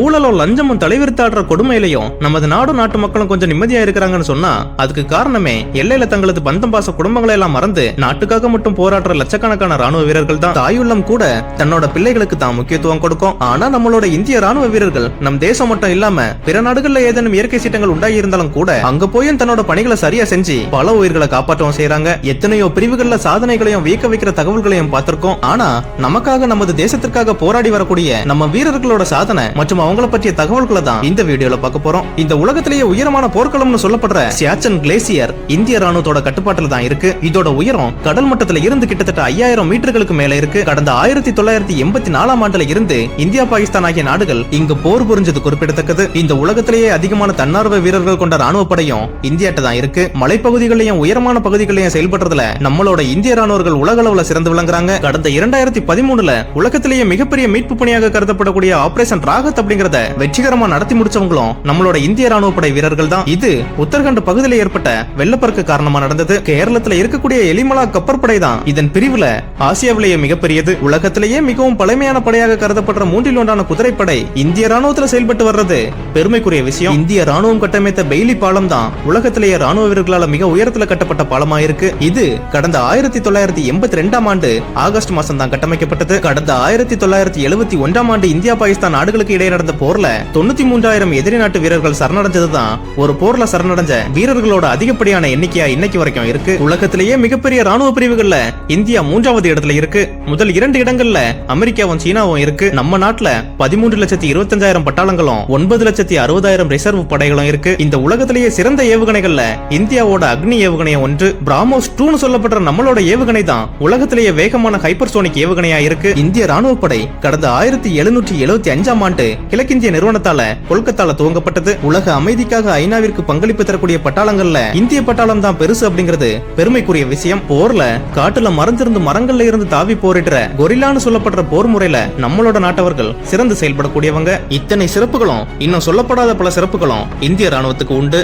ஊழலும் லஞ்சமும் தலைவிரித்தாடுற கொடுமையிலையும் நமது நாடும் நாட்டு மக்களும் கொஞ்சம் நிம்மதியா இருக்கிறாங்கன்னு சொன்னா அதுக்கு காரணமே எல்லையில தங்களது பந்தம் பாச குடும்பங்களை எல்லாம் மறந்து நாட்டுக்காக மட்டும் போராடுற லட்சக்கணக்கான ராணுவ வீரர்கள் தான். தாயுள்ளம் கூட தன்னோட பிள்ளைகளுக்கு தான் முக்கியத்துவம் கொடுக்கும். ஆனா நம்மளோட இந்திய ராணுவ வீரர்கள் நம் தேசம் மட்டும் இல்லாம பிற நாடுகள்ல ஏதேனும் இயற்கை சீட்டங்கள் உண்டாகி இருந்தாலும் கூட அங்க போயும் தன்னோட பணிகளை சரியா செஞ்சு பல உயிர்களை காப்பாற்றவும் செய்யறாங்க. எத்தனையோ பிரிவுகள்ல சாதனைகளையும் வியக்க வைக்கிற தகவல்களையும் பார்த்திருக்கோம். ஆனா நமக்காக நமது தேசத்திற்காக போராடி வரக்கூடிய நம்ம வீரர்களோட சாதனை மற்றும் அவங்கள பற்றிய தகவல்களை தான் இந்த வீடியோல பார்க்க போறோம். இந்த உலகத்திலேயே உயரமான போர்க்களம்னு சொல்லப்படுற சியாச்சன் கிளேசியர் இந்திய ராணுவத்தோட கட்டுப்பாட்டுல தான் இருக்கு. இதோட உயரம் கடல் மட்டத்துல இருந்து கிட்டத்தட்ட 5000 மீட்டர்களுக்கு மேல இருக்கு. கடந்த 1984ஆம் ஆண்டுல இருந்து இந்தியா பாகிஸ்தான் ஆகிய நாடுகள் இங்கு போர் புரிஞ்சது குறிப்பிடத்தக்கது. இந்த உலகத்திலேயே அதிகமான தன்னார்வ வீரர்கள் கொண்ட ராணுவ படையும் இந்தியாட்ட தான் இருக்கு. மலைப்பகுதிகளையும் உயரமான பகுதிகளையும் செயல்படுறதுல நம்மளோட இந்திய ராணுவர்கள் உலக அளவுல சிறந்து விளங்குறாங்க. கடந்த 2013ல உலகத்திலேயே மிகப்பெரிய மீட்பு பணியாக கருதப்படக்கூடிய ஆபரேஷன் ராகத் அப்படிங்கறத வெற்றிகரமா நடத்தி முடிச்சவங்களும் நம்மளோட இந்திய ராணுவ படை வீரர்கள் தான். இது உத்தரகண்ட் பகுதியில் ஏற்பட்ட வெள்ளப்பெருக்கு காரணமா நடந்தது. கேரளத்துல இருக்கக்கூடிய எலிமலா கப்பற்படை தான் இதன் பிரிவுல ஆசியாவிலேயே மிகப்பெரியது. உலகத்திலேயே மிகவும் பழமையான படையாக கருதப்படுற 3ல் ஒன்றான குதிரைப்படை இந்திய ராணுவத்துல செயல்பட்டு வர்றது பெருமைக்குரிய விஷயம். இந்திய ராணுவம் கட்டமைத்த பெய்லி பாலம் தான் உலகத்திலேயே ராணுவ வீரர்களால மிக உயரத்துல கட்டப்பட்ட பாலமா இருக்கு. இது கடந்த 1982ஆம் ஆண்டு ஆகஸ்ட் மாசம் தான் கட்டமைக்கப்பட்டது. கடந்த 1971ஆம் ஆண்டு இந்தியா பாகிஸ்தான் நாடுகளுக்கு இடையே நடந்த போர்ல 93,000 எதிரி நாட்டு வீரர்கள் சரணடைஞ்சதுதான் ஒரு போர்ல சரணடைஞ்ச வீரர்களோட அதிகப்படியான எண்ணிக்கையா இன்னைக்கு வரைக்கும் இருக்கு. உலகத்திலேயே மிகப்பெரிய ராணுவ பிரிவுகள்ல இந்தியா 3வது இடத்துல இருக்கு. முதல் 2 இடங்கள்ல அமெரிக்காவும் சீனாவும் இருக்கு. நம்ம நாட்டுல 13,25,000 பட்டாளங்களும் 9,60,000 ரிசர்வ் படைகளும் இருக்கு. இந்த உலகத்திலேயே சிறந்த ஏவுகணைகள்ல இந்தியாவோட அக்னி ஏவுகணை ஒன்று. பிராமோஸ் 2 சொல்லப்படுற நம்மளோட ஏவுகணை தான் உலகத்திலேயே வேகமான ஹைப்பர்சோனிக் ஏவுகணையா இருக்கு. இந்திய ராணுவ படை கடந்த 1775ஆம் ஆண்டு கிழக்கிந்திய நிறுவனத்தால கொல்கத்தால துவங்கப்பட்டது. உலக அமைதிக்காக ஐநாவிற்கு பங்களிப்பு தரக்கூடிய பட்டாளங்கள்ல இந்திய பட்டாளம் தான் பெருசு அப்படிங்கிறது பெருமைக்குரிய விஷயம். போர்ல காட்டுல மறைஞ்சிருந்து மரங்கள்ல இருந்து தாவி போரிடுற கொரில்லான்னு சொல்லப்படுற போர் முறையில நம்மளோட நாட்டவர்கள் சிறந்து செயல்படக்கூடியவங்க. இத்தனை சிறப்புகளும் இன்னும் சொல்லப்படாத பல சிறப்புகளும் இந்திய ராணுவத்துக்கு உண்டு.